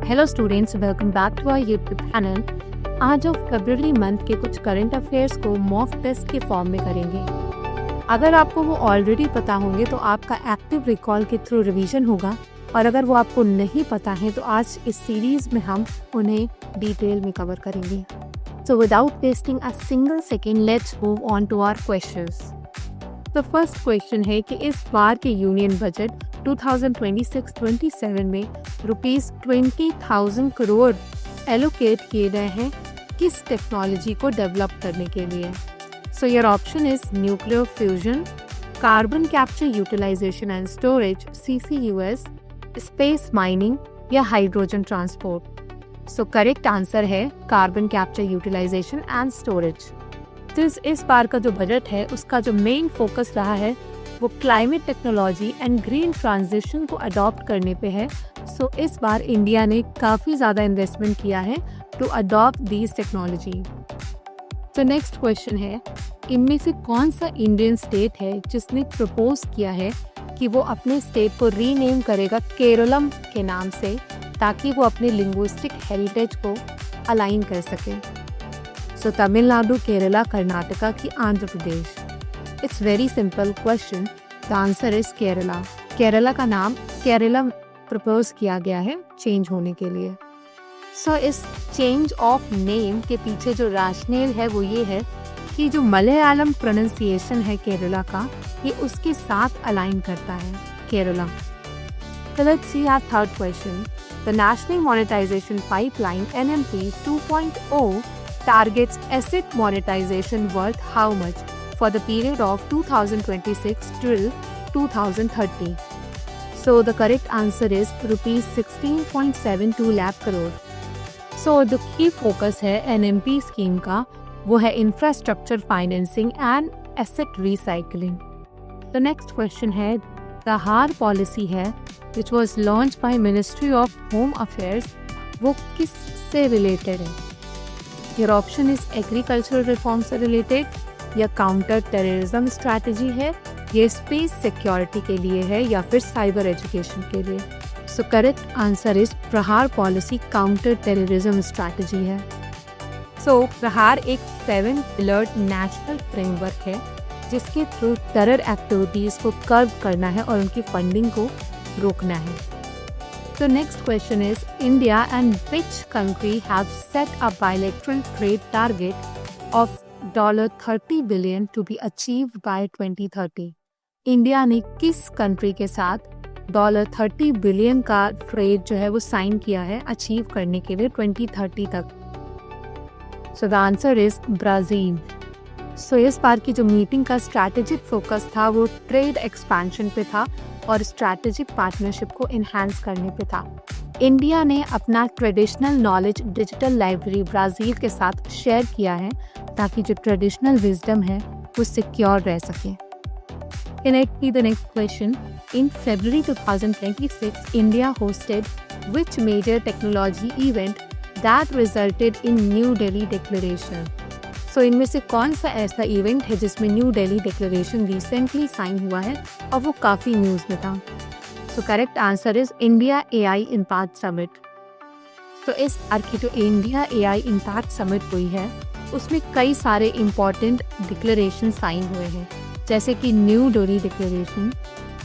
Hello students, welcome back to our YouTube channel. आज हम फरवरी मंथ के कुछ करंट अफेयर्स को मॉक टेस्ट के फॉर्म में करेंगे। अगर आपको वो ऑलरेडी पता होंगे तो आपका एक्टिव रिकॉल के थ्रू रिवीजन होगा, और अगर वो आपको नहीं पता है तो आज इस सीरीज में हम उन्हें डिटेल में कवर करेंगे। So without wasting a single second, let's move on to our questions. तो फर्स्ट क्वेश्चन है कि इस बार के यूनियन बजट 2026-27 में ₹20,000 करोड़ एलोकेट किए गए हैं किस टेक्नोलॉजी को डेवलप करने के लिए। So your option is nuclear fusion, carbon capture utilisation and storage CCUS, space mining या hydrogen transport. So correct answer है carbon capture utilisation and storage. तो इस बार का जो बजट है उसका जो मेन फोकस रहा है वो climate technology and green transition को अडॉप्ट करने पे है। सो इस बार इंडिया ने काफ़ी ज़्यादा इन्वेस्टमेंट किया है टू अडॉप्ट दीज टेक्नोलॉजी। तो नेक्स्ट क्वेश्चन है, इनमें से कौन सा इंडियन स्टेट है जिसने प्रपोज किया है कि वो अपने स्टेट को रीनेम करेगा केरलम के नाम से, ताकि वो अपने लिंग्विस्टिक हेरिटेज को अलाइन कर सके। सो तमिलनाडु, केरला, कर्नाटका की Andhra Pradesh. It's very simple question, the answer is Kerala. Kerala का नाम केरलम प्रपोज किया गया है चेंज होने के लिए। सो इस चेंज ऑफ नेम के पीछे जो रैशनल है वो ये है कि जो मलयालम प्रोनाउंसिएशन है केरला का, ये उसके साथ अलाइन करता है Keralam. So let's see our third question. The National Monetization Pipeline NMP 2.0 targets asset monetization worth how much for the period of 2026 till 2030. So the correct answer is rupees 16.72 lakh crore. So the key focus है NMP scheme का वो है infrastructure financing and asset recycling. The next question है, the हार policy है which was launched by Ministry of Home Affairs, वो किस से रिलेटेड है? Your option is agricultural reform से रिलेटेड, या काउंटर टेररिज्म स्ट्रैटेजी है, ये स्पेस सिक्योरिटी के लिए है, या फिर साइबर एजुकेशन के लिए। सो करेक्ट आंसर इज प्रहार पॉलिसी काउंटर टेररिज्म स्ट्रैटेजी है। सो प्रहार एक 7 पिलर्ड नेशनल फ्रेमवर्क है जिसके थ्रू टेरर एक्टिविटीज़ को कर्व करना है और उनकी फंडिंग को रोकना है। So next question is, India and which country have set a bilateral trade target of $30 billion to be achieved by 2030? India ने किस कंट्री के साथ $30 बिलियन का ट्रेड जो है वो साइन किया है अचीव करने के लिए 2030 तक? So the answer is Brazil. So इस बार की जो मीटिंग का स्ट्रैटेजिक फोकस था वो ट्रेड एक्सपेंशन पे था और स्ट्रैटेजिक पार्टनरशिप को इन्हांस करने पे था। इंडिया ने अपना traditional knowledge digital library Brazil के साथ शेयर किया है ताकि जो ट्रेडिशनल विजडम है वो सिक्योर रह सके। The next question. In February 2026, India hosted which major technology event that resulted in New Delhi Declaration? So इनमें से कौन सा ऐसा इवेंट है जिसमें New Delhi declaration recently sign हुआ है और वो काफ़ी न्यूज़ में था? So correct answer is India AI impact summit. तो इस बार की जो इंडिया AI इम्पैक्ट समिट हुई है उसमें कई सारे इम्पॉर्टेंट डिक्लेरेशन साइन हुए हैं, जैसे कि न्यू दिल्ली डिक्लेरेशन,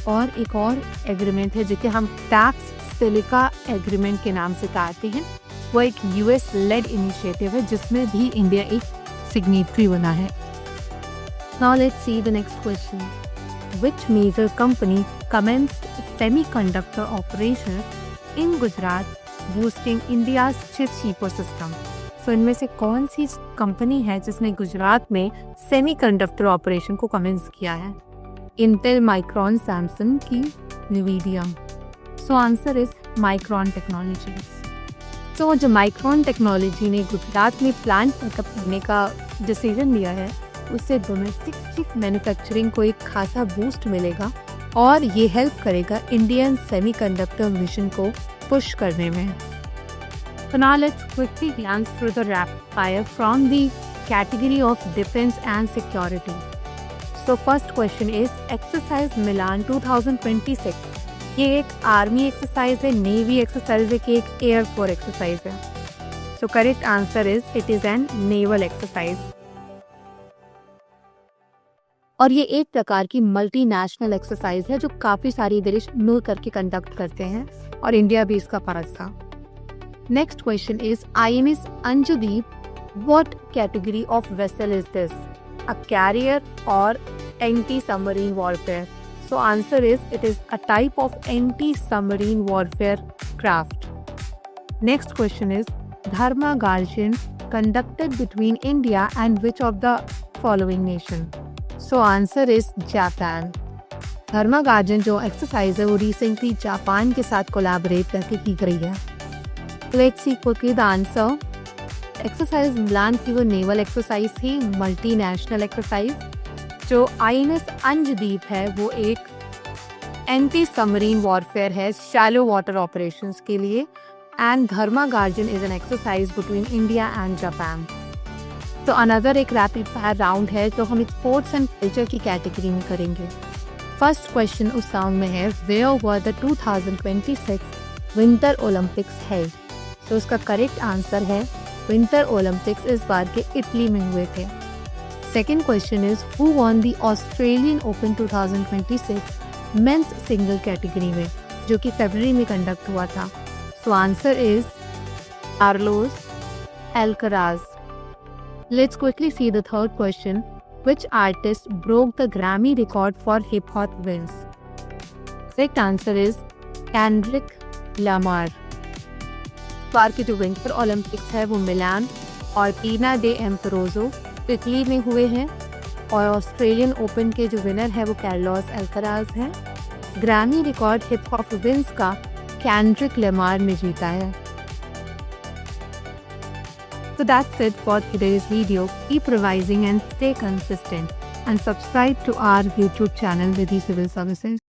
और एक और एग्रीमेंट है जिसे हम टैक्स सिलिका एग्रीमेंट के नाम से कहते हैं। वो एक US लेड इनिशिएटिव है जिसमें भी इंडिया एक सिग्नेटरी बना है। Now let's see the next question. Which major company commenced semiconductor operations in Gujarat, boosting India's chip ecosystem? So इनमें से कौन सी कंपनी है जिसने गुजरात में सेमीकंडक्टर ऑपरेशन को कमेंस किया है? इंटेल, माइक्रॉन, सैमसंग की NVIDIA। So answer is Micron technologies. So जो माइक्रॉन टेक्नोलॉजी ने गुजरात में प्लांट सेटअप करने का डिसीजन लिया है उससे डोमेस्टिक चिप मैन्युफैक्चरिंग को एक खासा बूस्ट मिलेगा और ये हेल्प करेगा इंडियन सेमीकंडक्टर मिशन को पुश करने में। So now let's quickly glance through the rapid fire from the category of defense and security. So first question is, Exercise Milan 2026 ये एक आर्मी एक्सरसाइज है, नेवी एक्सरसाइज है कि एक एयरफोर्स एक्सरसाइज है? सो correct answer is it is an naval exercise. और ये एक प्रकार की मल्टीनेशनल एक्सरसाइज है जो काफी सारी देश मिल करके कंडक्ट करते हैं और इंडिया भी इसका पार्ट था। Next question is INS Anjadip what category of vessel is this? A carrier और anti submarine warfare? So answer is it is a type of anti submarine warfare craft. Next question is Dharma Guardian conducted between India and which of the following nation? So answer is Japan. Dharma guardian जो exercise है वो recently Japan के साथ collaborate करके की गई है। Let's see quickly the answer. Exercise Milan की वो नेवल एक्सरसाइज थी, मल्टीनेशनल एक्सरसाइज। जो INS अंजदीप है वो एक एंटी सबमरीन वॉरफेयर है शैलो वाटर ऑपरेशंस के लिए। And Dharma Guardian is an exercise between India and Japan. तो अनदर एक रैपिड फायर राउंड है, तो हम स्पोर्ट्स एंड कल्चर की कैटेगरी में करेंगे। फर्स्ट क्वेश्चन उस राउंड में है where were the 2026 winter Olympics held? तो उसका करेक्ट आंसर है विंटर ओलंपिक्स इस बार के इटली में हुए थे। Second question is who won the Australian open 2026 men's single category में, जो कि फरवरी में कंडक्ट हुआ था? सो answer is Carlos Alcaraz. Let's quickly see the third question. Which artist broke the Grammy record for hip hop wins? Correct answer is Kendrick Lamar. बार के जो winter Olympics है वो मिलान और पीना डे एम्परोजो इटली में हुए हैं और ऑस्ट्रेलियन ओपन के जो विनर है वो कार्लोस अल्कराज हैं। Grammy record hip hop wins का कैंड्रिक लेमार ने जीता है। So that's it for today's video. Keep revising and stay consistent and subscribe to our YouTube channel Vidhi Civil Services.